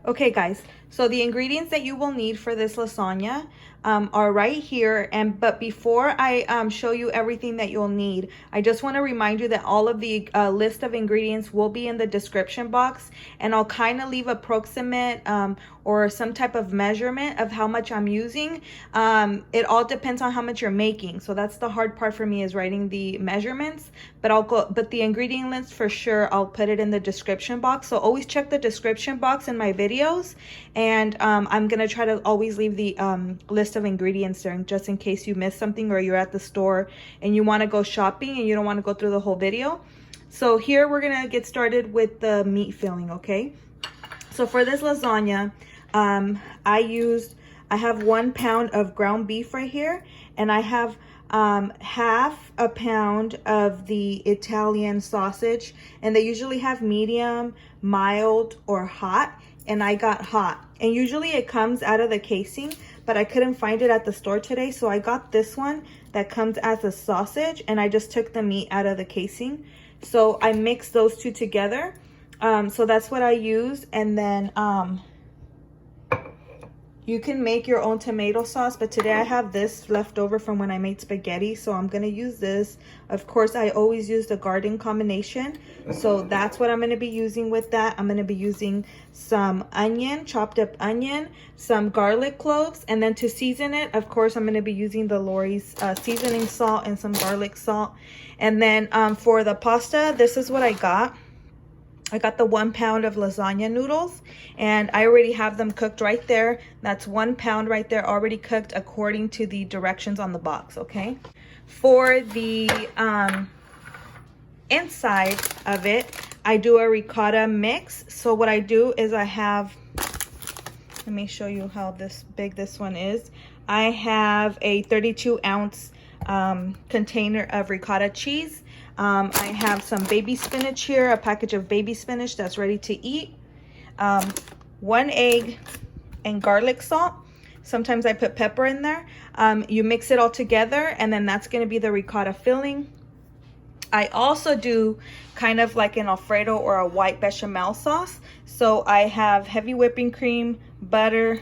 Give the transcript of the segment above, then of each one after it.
Okay guys, so the ingredients that you will need for this lasagna are right here, but before I show you everything that you'll need, I just want to remind you that all of the list of ingredients will be in the description box, and I'll kind of leave approximate or some type of measurement of how much I'm using. It all depends on how much you're making, so that's the hard part for me, is writing the measurements. But the ingredient list for sure, I'll put it in the description box, so always check the description box in my videos. And I'm gonna try to always leave the list of ingredients there, just in case you miss something or you're at the store and you want to go shopping and you don't want to go through the whole video. So here we're gonna get started with the meat filling. Okay, so for this lasagna, I have 1 pound of ground beef right here, and I have half a pound of the Italian sausage, and they usually have medium, mild, or hot, and I got hot. And usually it comes out of the casing, but I couldn't find it at the store today, so I got this one that comes as a sausage, and I just took the meat out of the casing. So I mixed those two together. So that's what I use. And then you can make your own tomato sauce, but today I have this left over from when I made spaghetti, so I'm gonna use this. Of course, I always use the garden combination, so that's what I'm gonna be using with that. I'm gonna be using some onion, chopped up onion, some garlic cloves, and then to season it, of course, I'm gonna be using the Lori's seasoning salt and some garlic salt. And then for the pasta, this is what I got. I got the 1 pound of lasagna noodles, and I already have them cooked right there. That's 1 pound right there, already cooked according to the directions on the box. Okay, for the inside of it, I do a ricotta mix. So what I do is I have, let me show you how big this one is. I have a 32-ounce container of ricotta cheese. I have some baby spinach here, a package of baby spinach that's ready to eat, 1 egg, and garlic salt. Sometimes I put pepper in there. You mix it all together, and then that's going to be the ricotta filling. I also do kind of like an Alfredo or a white bechamel sauce. So I have heavy whipping cream, butter,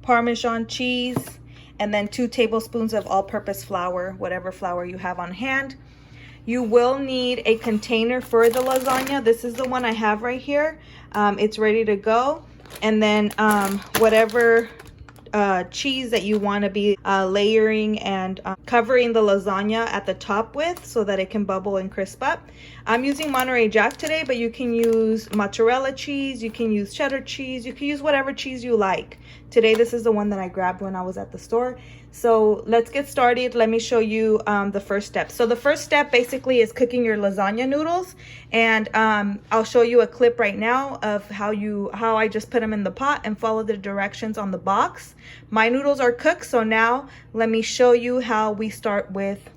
Parmesan cheese, and then 2 tablespoons of all-purpose flour, whatever flour you have on hand. You will need a container for the lasagna. This is the one I have right here. It's ready to go. And then whatever cheese that you want to be layering and covering the lasagna at the top with, so that it can bubble and crisp up. I'm using Monterey Jack today, but you can use mozzarella cheese, you can use cheddar cheese, you can use whatever cheese you like. Today this is the one that I grabbed when I was at the store. So let's get started. Let me show you the first step. So the first step basically is cooking your lasagna noodles, and I'll show you a clip right now of how I just put them in the pot and follow the directions on the box. My noodles are cooked, so now let me show you how we start with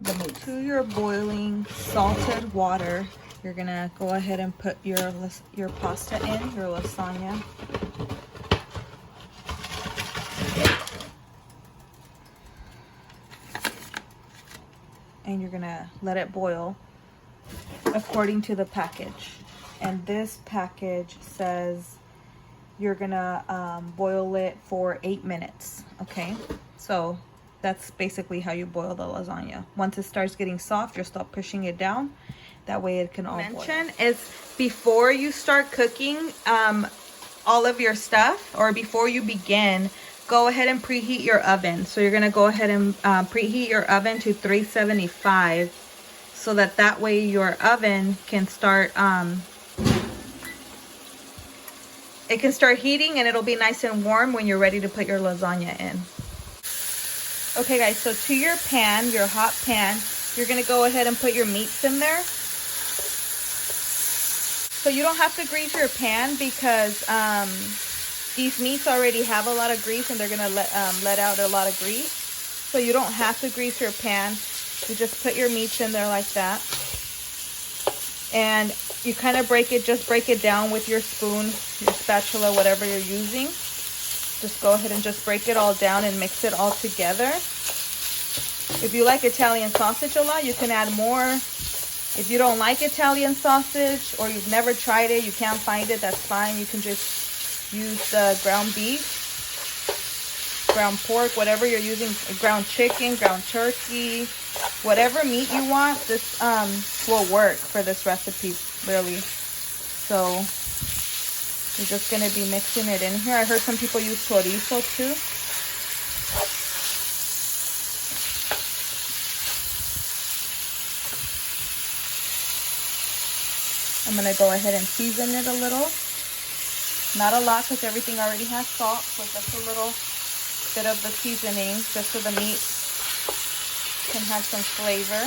the meat. To your boiling salted water, you're gonna go ahead and put your pasta in, your lasagna. And you're gonna let it boil according to the package. And this package says you're gonna boil it for 8 minutes. Okay, so that's basically how you boil the lasagna. Once it starts getting soft, you'll stop pushing it down. That way it can all boil. Is before you start cooking all of your stuff, or before you begin, go ahead and preheat your oven. So you're gonna go ahead and preheat your oven to 375, so that way your oven can start it can start heating, and it'll be nice and warm when you're ready to put your lasagna in. Okay guys, so to your pan, your hot pan, you're gonna go ahead and put your meats in there. So you don't have to grease your pan, because these meats already have a lot of grease, and they're gonna let out a lot of grease. So you don't have to grease your pan. You just put your meats in there like that, and you kind of break it down with your spoon, your spatula, whatever you're using. Just go ahead and just break it all down and mix it all together. If you like Italian sausage a lot, you can add more. If you don't like Italian sausage, or you've never tried it, you can't find it, that's fine. You can just use the ground beef, ground pork, whatever you're using, ground chicken, ground turkey, whatever meat you want. This will work for this recipe, really. So you're just going to be mixing it in here. I heard some people use chorizo too. I'm going to go ahead and season it a little. Not a lot because everything already has salt, so just a little bit of the seasoning just so the meat can have some flavor.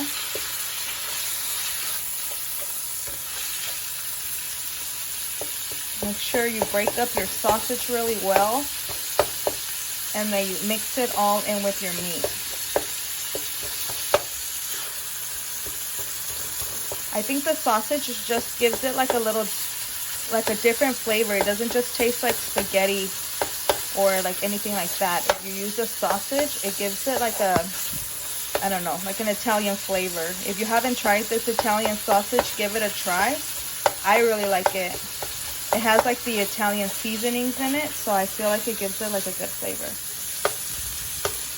Make sure you break up your sausage really well and then you mix it all in with your meat. I think the sausage just gives it like a little, like a different flavor. It doesn't just taste like spaghetti or like anything like that. If you use the sausage, it gives it like a, I don't know, like an Italian flavor. If you haven't tried this Italian sausage, give it a try. I really like it. It has like the Italian seasonings in it, so I feel like it gives it like a good flavor.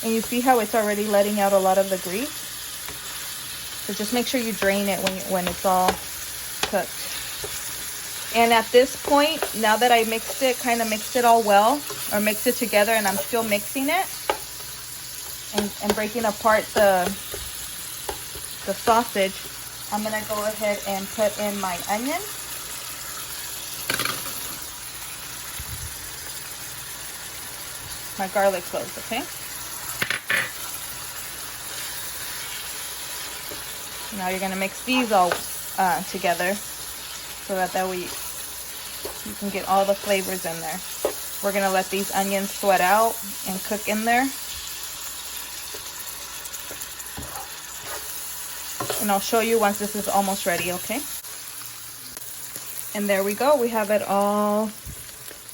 And you see how it's already letting out a lot of the grease? So just make sure you drain it when it's all cooked. And at this point, now that I mixed it, kind of mixed it all well, or mixed it together, and I'm still mixing it and breaking apart the sausage, I'm gonna go ahead and put in my onion. My garlic cloves, okay? Now you're gonna mix these all together so that way you can get all the flavors in there. We're gonna let these onions sweat out and cook in there. And I'll show you once this is almost ready, okay? And there we go. We have it all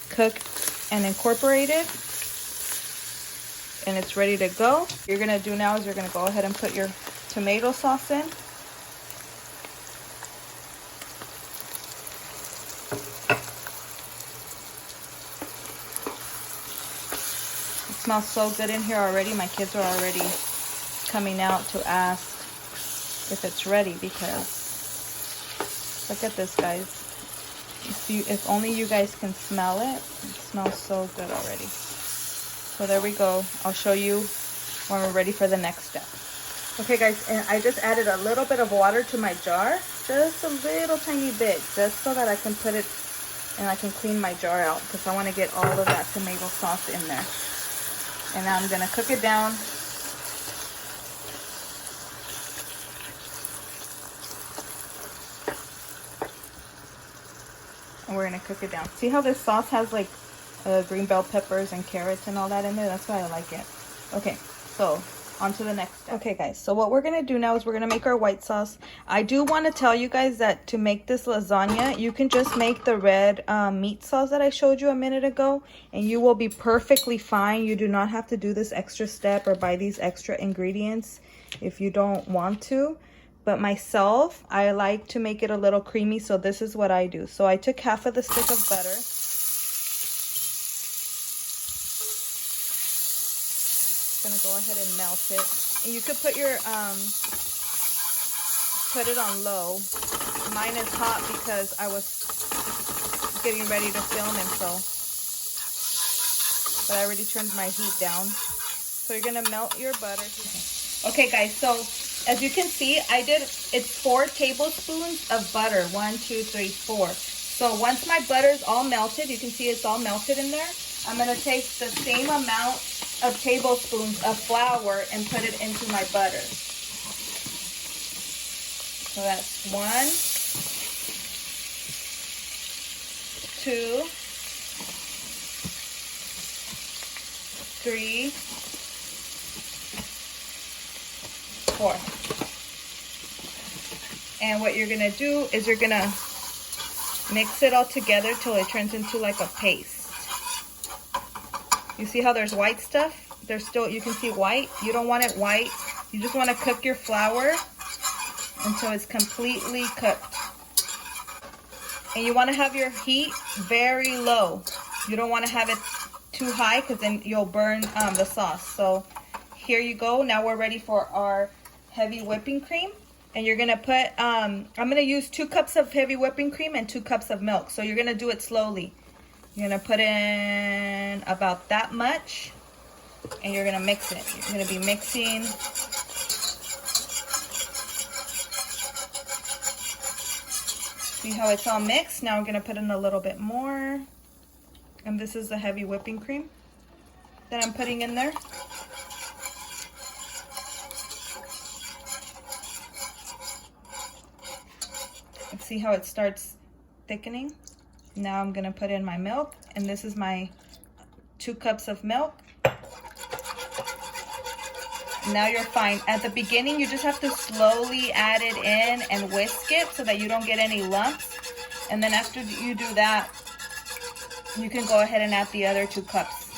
cooked and incorporated. And it's ready to go. What you're gonna do now is you're gonna go ahead and put your tomato sauce in. It smells so good in here already. My kids are already coming out to ask if it's ready because look at this, guys. If only you guys can smell it. It smells so good already. So there we go. I'll show you when we're ready for the next step. Okay guys, and I just added a little bit of water to my jar. Just a little tiny bit. Just so that I can put it and I can clean my jar out. Because I want to get all of that tomato sauce in there. And now I'm going to cook it down. And we're going to cook it down. See how this sauce has like green bell peppers and carrots and all that in there? That's why I like it. Okay, so on to the next step. Okay guys, so what we're gonna do now is we're gonna make our white sauce. I do want to tell you guys that to make this lasagna, you can just make the red meat sauce that I showed you a minute ago, and you will be perfectly fine. You do not have to do this extra step or buy these extra ingredients if you don't want to. But myself, I like to make it a little creamy, so this is what I do. So I took half of the stick of butter. Gonna go ahead and melt it, and you could put your put it on low. Mine is hot because I was getting ready to film, and so but I already turned my heat down. So you're gonna melt your butter. Okay guys, so as you can see, it's 4 tablespoons of butter. 1, 2, 3, 4. So once my butter is all melted, you can see it's all melted in there. I'm gonna take the same amount of tablespoons of flour and put it into my butter. So that's 1, 2, 3, 4. And what you're gonna do is you're gonna mix it all together till it turns into like a paste. You see how there's white stuff? There's still, you can see white. You don't want it white. You just want to cook your flour until it's completely cooked. And you want to have your heat very low. You don't want to have it too high because then you'll burn the sauce. So here you go. Now we're ready for our heavy whipping cream. And you're going to put, I'm going to use 2 cups of heavy whipping cream and 2 cups of milk. So you're going to do it slowly. You're going to put in about that much. And you're going to mix it. You're going to be mixing. See how it's all mixed? Now I'm going to put in a little bit more. And this is the heavy whipping cream that I'm putting in there. And see how it starts thickening? Now I'm going to put in my milk. And this is my 2 cups of milk. Now you're fine. At the beginning, you just have to slowly add it in and whisk it so that you don't get any lumps. And then after you do that, you can go ahead and add the other 2 cups.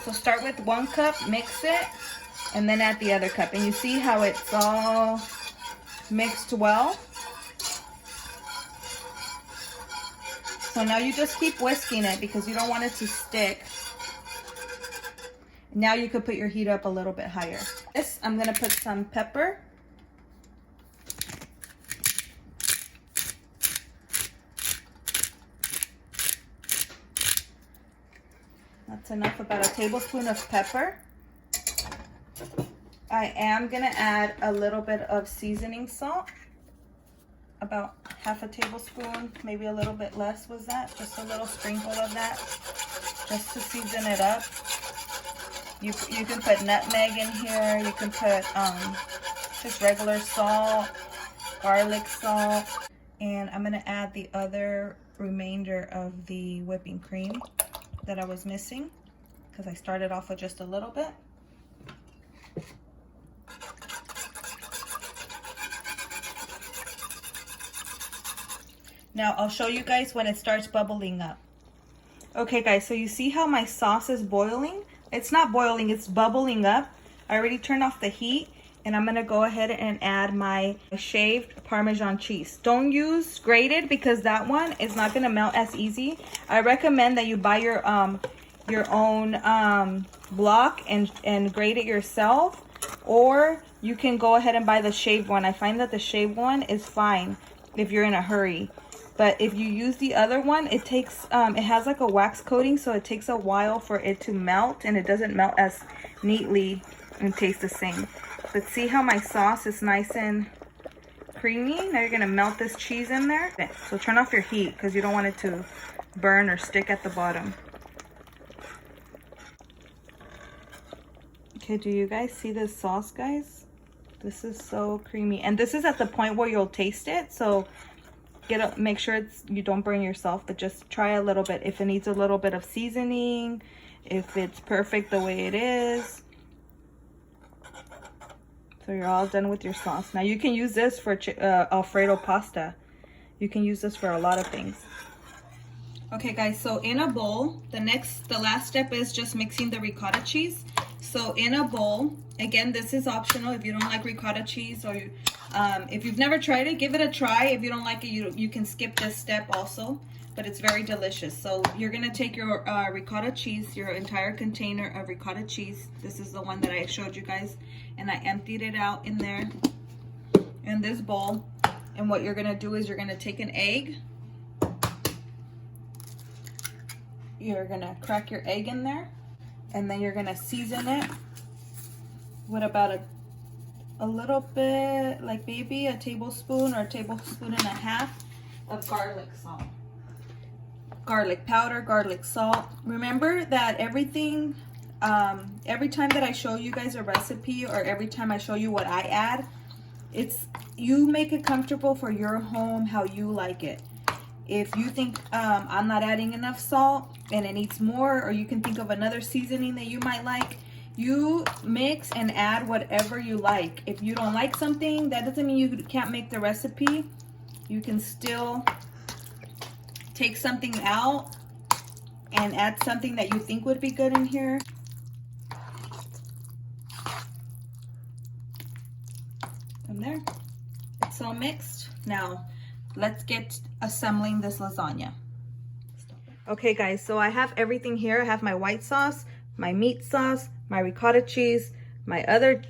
So start with 1 cup, mix it, and then add the other cup. And you see how it's all mixed well? So now you just keep whisking it because you don't want it to stick. Now you could put your heat up a little bit higher. This, I'm gonna put some pepper. That's enough, about a tablespoon of pepper. I am gonna add a little bit of seasoning salt. About half a tablespoon, maybe a little bit less was that. Just a little sprinkle of that, just to season it up. You can put nutmeg in here. You can put just regular salt, garlic salt. And I'm gonna add the other remainder of the whipping cream that I was missing because I started off with just a little bit. Now I'll show you guys when it starts bubbling up. Okay guys, so you see how my sauce is boiling? It's not boiling, it's bubbling up. I already turned off the heat and I'm gonna go ahead and add my shaved Parmesan cheese. Don't use grated because that one is not gonna melt as easy. I recommend that you buy your own block and grate it yourself, or you can go ahead and buy the shaved one. I find that the shaved one is fine if you're in a hurry. But if you use the other one, it takes, it has like a wax coating, so it takes a while for it to melt, and it doesn't melt as neatly and taste the same. But see how my sauce is nice and creamy? Now you're gonna melt this cheese in there. So turn off your heat because you don't want it to burn or stick at the bottom. Okay, do you guys see this sauce, guys? This is so creamy. And this is at the point where you'll taste it, so make sure you don't burn yourself, but just try a little bit. If it needs a little bit of seasoning, if it's perfect the way it is. So you're all done with your sauce. Now you can use this for Alfredo pasta. You can use this for a lot of things. Okay guys, so in a bowl, the last step is just mixing the ricotta cheese. So in a bowl, again, this is optional if you don't like ricotta cheese, or if you've never tried it, give it a try. If you don't like it, you can skip this step also, but it's very delicious. So you're gonna take your ricotta cheese, your entire container of ricotta cheese. This is the one that I showed you guys, and I emptied it out in there, in this bowl. And what you're gonna do is you're gonna take an egg. You're gonna crack your egg in there, and then you're gonna season it with about a little bit, like maybe a tablespoon or a tablespoon and a half of garlic salt. Garlic powder, garlic salt. Remember that everything, every time that I show you guys a recipe, or every time I show you what I add, you make it comfortable for your home how you like it. If you think I'm not adding enough salt and it needs more, or you can think of another seasoning that you might like, you mix and add whatever you like. If you don't like something, that doesn't mean you can't make the recipe. You can still take something out and add something that you think would be good in here. And there, it's all mixed. Now, let's get assembling this lasagna. Okay guys, so I have everything here. I have my white sauce, my meat sauce, my ricotta cheese, my other,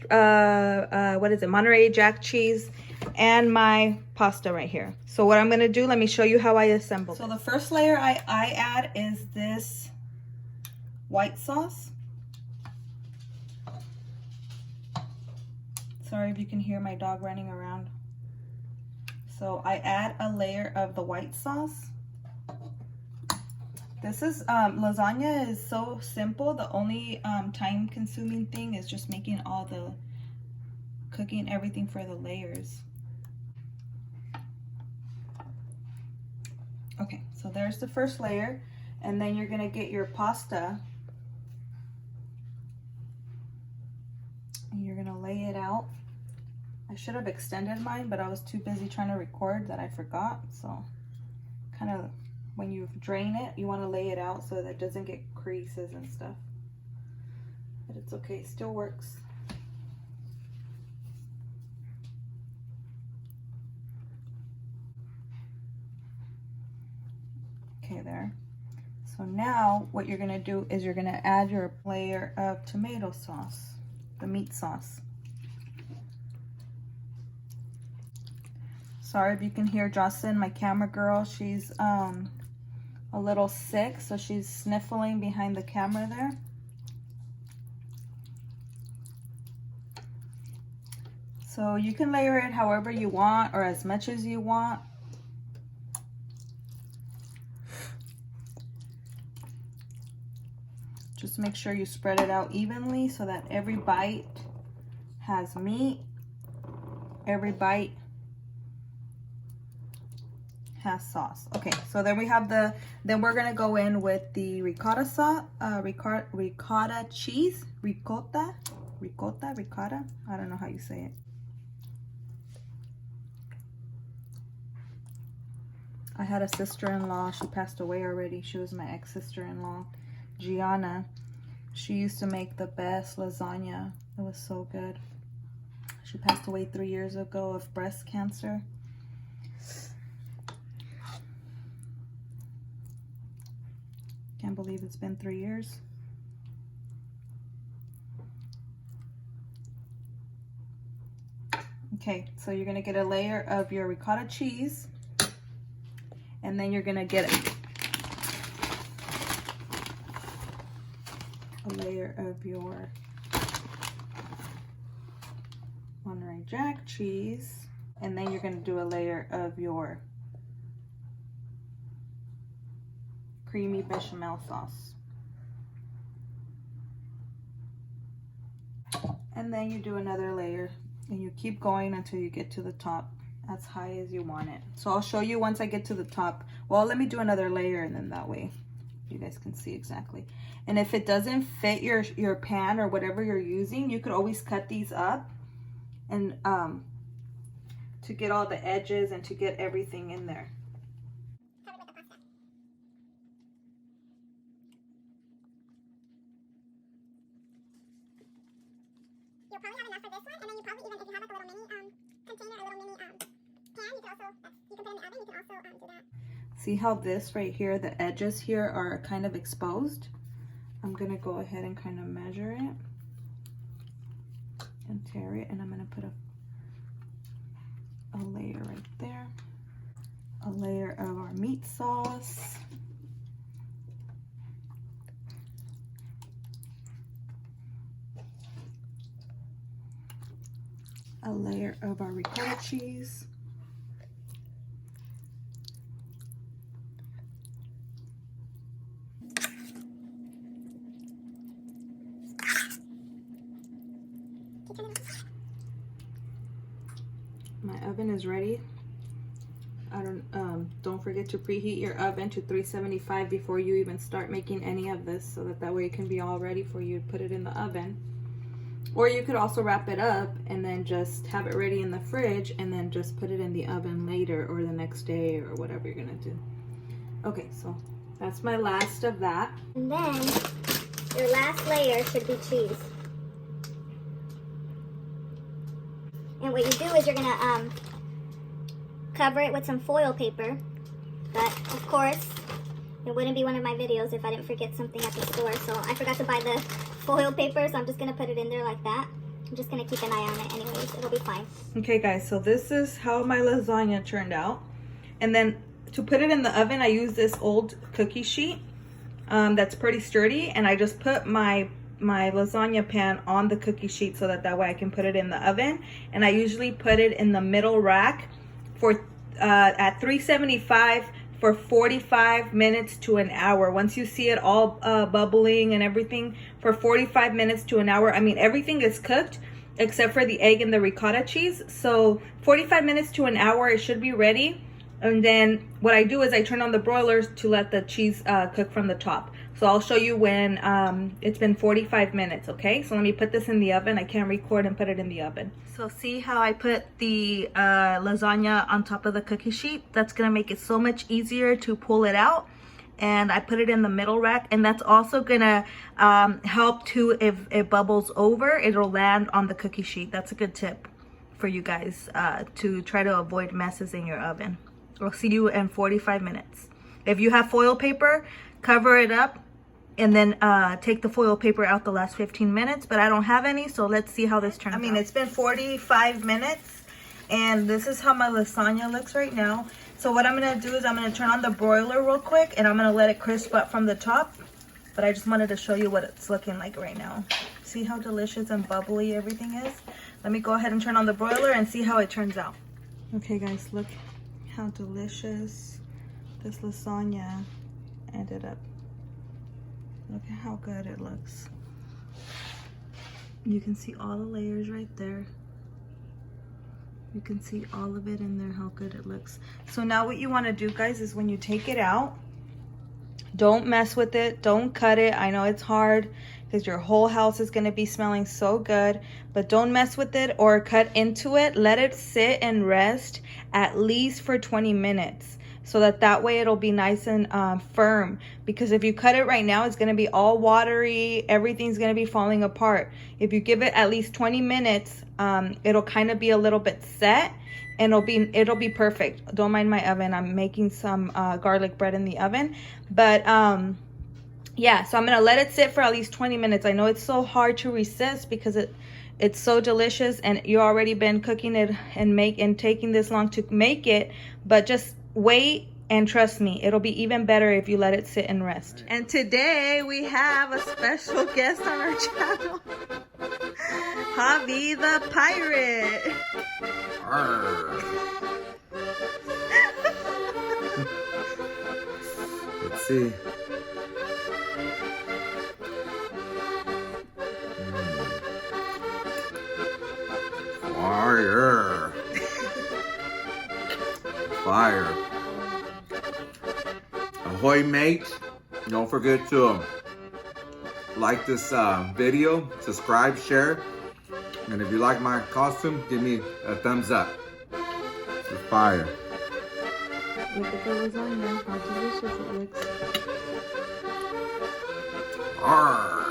what is it, Monterey Jack cheese, and my pasta right here. So what I'm gonna do, let me show you how I assemble. So the first layer I add is this white sauce. Sorry if you can hear my dog running around. So I add a layer of the white sauce. This is, lasagna is so simple. The only time consuming thing is just making all the cooking, everything for the layers. Okay, so there's the first layer. And then you're gonna get your pasta. And you're gonna lay it out. I should have extended mine, but I was too busy trying to record that I forgot. So kind of, when you drain it, you want to lay it out so that it doesn't get creases and stuff. But it's okay, it still works. Okay, there. So now what you're gonna do is you're gonna add your layer of tomato sauce, the meat sauce. Sorry if you can hear Jocelyn, my camera girl. She's a little sick, so she's sniffling behind the camera there. So you can layer it however you want or as much as you want. Just make sure you spread it out evenly so that every bite has meat, every bite has sauce. Okay, so then we have then we're gonna go in with the ricotta sauce, ricotta cheese, ricotta, I don't know how you say it. I had a sister-in-law, she passed away already. She was my ex-sister-in-law, Gianna. She used to make the best lasagna. It was so good. She passed away 3 years ago of breast cancer. Can't believe it's been 3 years. Okay, so you're gonna get a layer of your ricotta cheese, and then you're gonna get a layer of your Monterey Jack cheese, and then you're gonna do a layer of your creamy bechamel sauce. And then you do another layer, and you keep going until you get to the top, as high as you want it. So I'll show you once I get to the top. Well, let me do another layer, and then that way you guys can see exactly. And if it doesn't fit your pan or whatever you're using, you could always cut these up and to get all the edges and to get everything in there. You'll probably have enough for this one, and then you probably even, if you have like a little mini container, a little mini pan, you can put in the oven, you can also do that. See how this right here, the edges here are kind of exposed? I'm gonna go ahead and kind of measure it and tear it, and I'm gonna put a layer right there, a layer of our meat sauce, a layer of our ricotta cheese, my oven is ready. Don't forget to preheat your oven to 375 before you even start making any of this, so that way it can be all ready for you to put it in the oven. Or you could also wrap it up and then just have it ready in the fridge and then just put it in the oven later or the next day or whatever you're gonna do. Okay, so that's my last of that. And then your last layer should be cheese. And what you do is you're gonna cover it with some foil paper. But of course, it wouldn't be one of my videos if I didn't forget something at the store. So I forgot to buy the foil paper, so I'm just gonna put it in there like that. I'm just gonna keep an eye on it anyways. It'll be fine. Okay guys, so this is how my lasagna turned out. And then to put it in the oven, I use this old cookie sheet that's pretty sturdy, and I just put my lasagna pan on the cookie sheet so that way I can put it in the oven. And I usually put it in the middle rack for at 375 for 45 minutes to an hour. Once you see it all bubbling and everything, for 45 minutes to an hour. I mean, everything is cooked except for the egg and the ricotta cheese. So 45 minutes to an hour, it should be ready. And then what I do is I turn on the broilers to let the cheese cook from the top. So I'll show you when it's been 45 minutes, okay? So let me put this in the oven. I can't record and put it in the oven. So see how I put the lasagna on top of the cookie sheet? That's gonna make it so much easier to pull it out. And I put it in the middle rack, and that's also gonna help too if it bubbles over, it'll land on the cookie sheet. That's a good tip for you guys to try to avoid messes in your oven. I'll see you in 45 minutes. If you have foil paper, cover it up and then take the foil paper out the last 15 minutes, but I don't have any, so let's see how this turns out. I mean, it's been 45 minutes, and this is how my lasagna looks right now. So what I'm gonna do is I'm gonna turn on the broiler real quick, and I'm gonna let it crisp up from the top, but I just wanted to show you what it's looking like right now. See how delicious and bubbly everything is? Let me go ahead and turn on the broiler and see how it turns out. Okay guys, look how delicious this lasagna ended up. Look at how good it looks. You can see all the layers right there. You can see all of it in there, how good it looks. So now what you want to do, guys, is when you take it out, don't mess with it, don't cut it. I know it's hard because your whole house is going to be smelling so good, but don't mess with it or cut into it. Let it sit and rest at least for 20 minutes so that way it'll be nice and firm, because if you cut it right now, it's going to be all watery, everything's going to be falling apart. If you give it at least 20 minutes, it'll kind of be a little bit set, and it'll be perfect. Don't mind my oven, I'm making some garlic bread in the oven. But yeah, so I'm gonna let it sit for at least 20 minutes. I know it's so hard to resist because it's so delicious, and you already been cooking it and taking this long to make it, but just wait and trust me, it'll be even better if you let it sit and rest. And today we have a special guest on our channel. Javi the pirate. Let's see. Fire. Fire. Ahoy, mate. Don't forget to like this video, subscribe, share. And if you like my costume, give me a thumbs up. It's fire. Look at the lasagna, how delicious it looks. Arr.